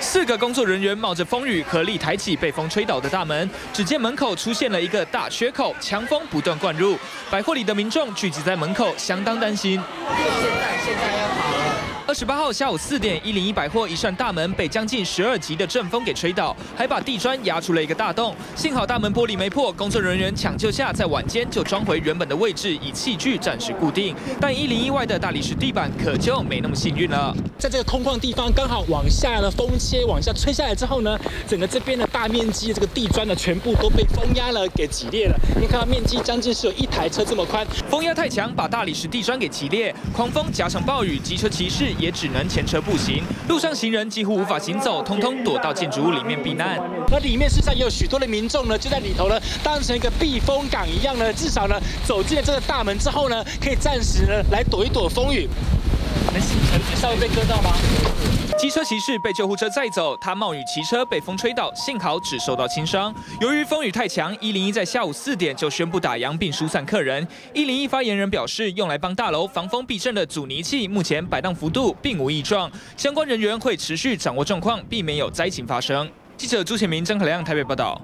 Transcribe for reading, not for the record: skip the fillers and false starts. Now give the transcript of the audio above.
4个工作人员冒着风雨合力抬起被风吹倒的大门，只见门口出现了一个大缺口，强风不断灌入，百货里的民众聚集在门口，相当担心。现在要跑了。28号下午4点，101百货一扇大门被将近12级的阵风给吹倒，还把地砖压出了一个大洞。幸好大门玻璃没破，工作人员抢救下，在晚间就装回原本的位置，以器具暂时固定。但101外的大理石地板可就没那么幸运了。在这个空旷地方，刚好往下的风切往下吹下来之后呢，整个这边的大面积这个地砖呢，全部都被风压了给挤裂了。你看到面积将近是有1台车这么宽，风压太强，把大理石地砖给挤裂。狂风加上暴雨，机车骑士也只能前车步行，路上行人几乎无法行走，通通躲到建筑物里面避难。而里面事实上也有许多的民众呢，就在里头呢，当成一个避风港一样呢，至少呢走进了这个大门之后呢，可以暂时呢来躲一躲风雨。稍微被割到吗？机车骑士被救护车载走，他冒雨骑车被风吹倒，幸好只受到轻伤。由于风雨太强，101在下午4点就宣布打烊并疏散客人。101发言人表示，用来帮大楼防风避震的阻尼器目前摆荡幅度并无异状，相关人员会持续掌握状况，避免有灾情发生。记者朱显明、张可亮台北报道。